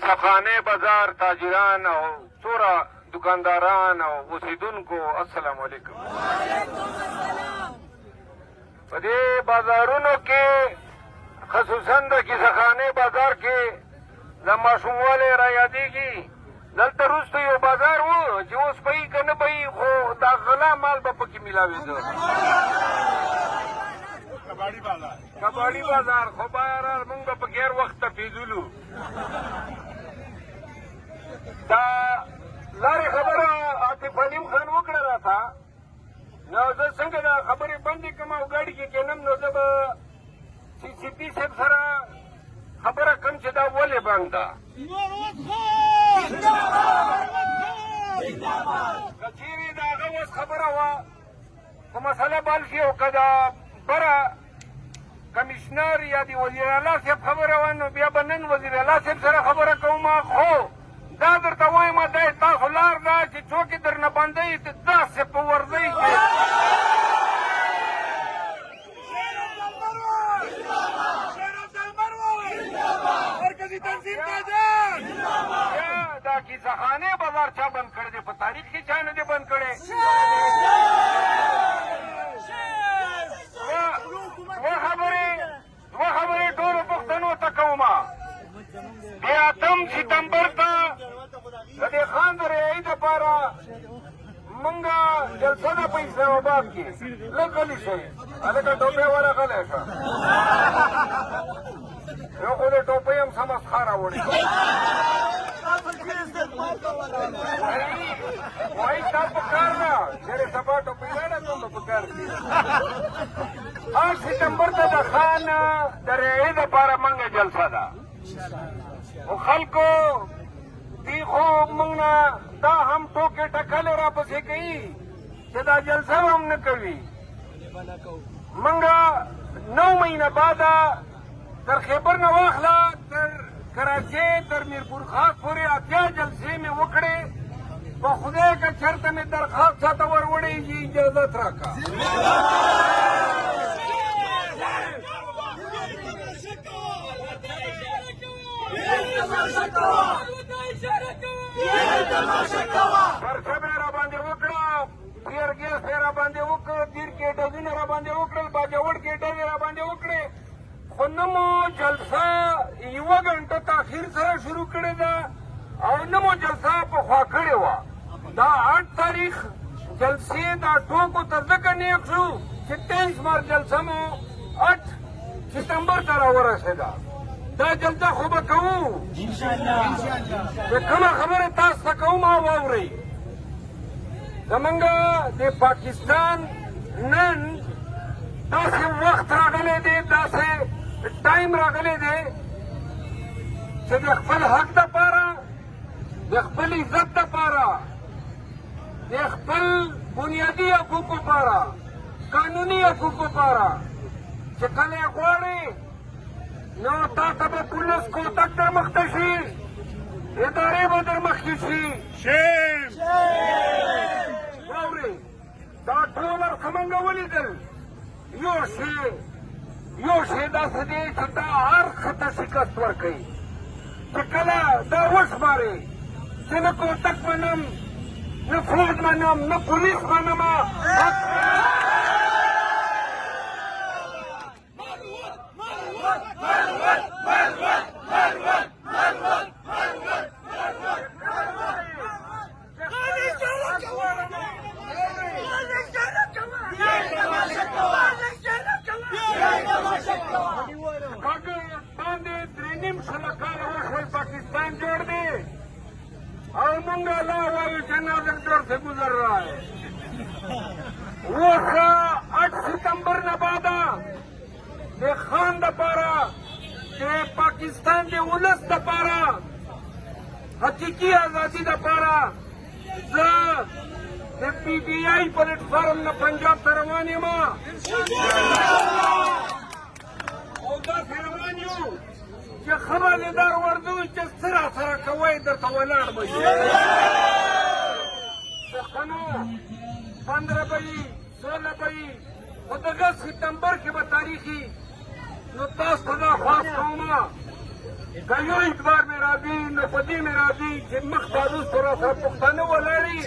سخانه بازار تاجران او څوره دکانداران او اوسیدونکو السلام علیکم. په دې بازارونو کې خصوصا د کیسهخانې بازار کې د ماشوموالی را یادېږي. دلته وروسته یو بازار و چې اوس به یي که نه به یي خو دا غلا مال به پکې میلاوېده. کباړي بازار خو بهرحال موږ به پکې هر وخت تپېدلو. دا لارې خبره عاطف علیم خان وکړه راته، نو زه څنګه دا خبرې بندې کړم او ګاډي کې کښېنم نو زه به سی سی پي صاحب سره خبره کوم چې دا ولې بند ده. که چېرې د هغه اوس خبره وه خو مسله بل شي او که د بره کمیشنر یا د وزیراعلی صاحب خبره وه نو بیا به نن وزیراعلی صاحب سره خبره کوم. خو دا درته وایم دا ستاسو لار ده چې څوک یې درنه بندوي داسې په ورځئ کې دا کیسهخانې بازار چا بند کړی دی؟ په تاریخ کې چا نه دی بند کړی. دوه خبرې ټولو پښتنو ته کومه. د 8 سپتمبر ته د دې خان د رعایي دپاره مونږ جلسه ده په اسلام آباد کې. لږ غلي شئ، هلکه ټوپۍ والا غلی شه. یو خو د ټوپۍ هم څه مسخه راوړې. وایي تا په کار ده چېرې سبا ټوپۍ لاړه کوم به په کار کړي. 8 سپتمبر ته د خان د رعایي دپاره مونږ جلسه ده. خو خلکو دی خو موږ نه دا هم ټوکې ټکلې راپسې کوي چې دا جلسه هم نه کوي. موږ 9 مهینه بعده تر خیبر نه واخله تر کراچۍ تر میرپور خاص پورې 80 جلسې مې وکړې. په خدای که چېرته مې درخواست چاته ور وړېږي اجازت راکړه. پرچم یې راباندې وکړه، ټیر ګیس یې راباندې وکړ، تیر کېټزونه راباندې وکړل، باجوړ کېټز یې راباندې وکړې. خو نه مو جلسه 1 ګنټه تاخیر سره شروع کړې ده او نه مو جلسه پخوا کړې وه. دا 8 تاریخ جلسې دا ټوکو ته ځکه نیغ شو چې 23 مارچ جلسه مو 8 سپتمبر ته راورسېده. دا جلسه خو به کوو چې کومه خبره تاسو ته کوم او واورئ. زمونږ د پاکستان نن داسې وخت راغلی دی، داسې ټایم راغلی دی چې د خپل حق دپاره، د خپل عزت دپاره، د خپل بنیادي حقوقو لپاره، قانوني حقوقو لپاره چې کله یې غواړې نو تا ته به پولیس کوتک در مخته شي، ادارې به در مخکې شي. واورئ دا ټول څه موږ ولیدل. یو شی داسې دی چې دا هر خطه شکست ورکوي چې کله دا وشمارې چې نه کوتک منم، نه فوج منم، نه پولیس منم. पाकिस्तान जोड़ दे और मंगला वायु सेना सेक्टर से गुजर रहा है. वो 8 सितंबर न बादा दे खान दपारा के पाकिस्तान के उलस दपारा हकीकी आजादी दपारा PTI प्लेटफॉर्म न पंजाब तरवानी मां औदा सरवानियो چې خبردار ورځو چې سره کوی درته ولاړ به شي. پښتنو 15 به وي، 16 به وي، خو دغه سپتمبر کې به تاریخي. نو تاسو ته دا خواست کوم کایو اعتبار مې راځي نو په دې مې راځي چې مخ تاسو سره پښتانه ولاړی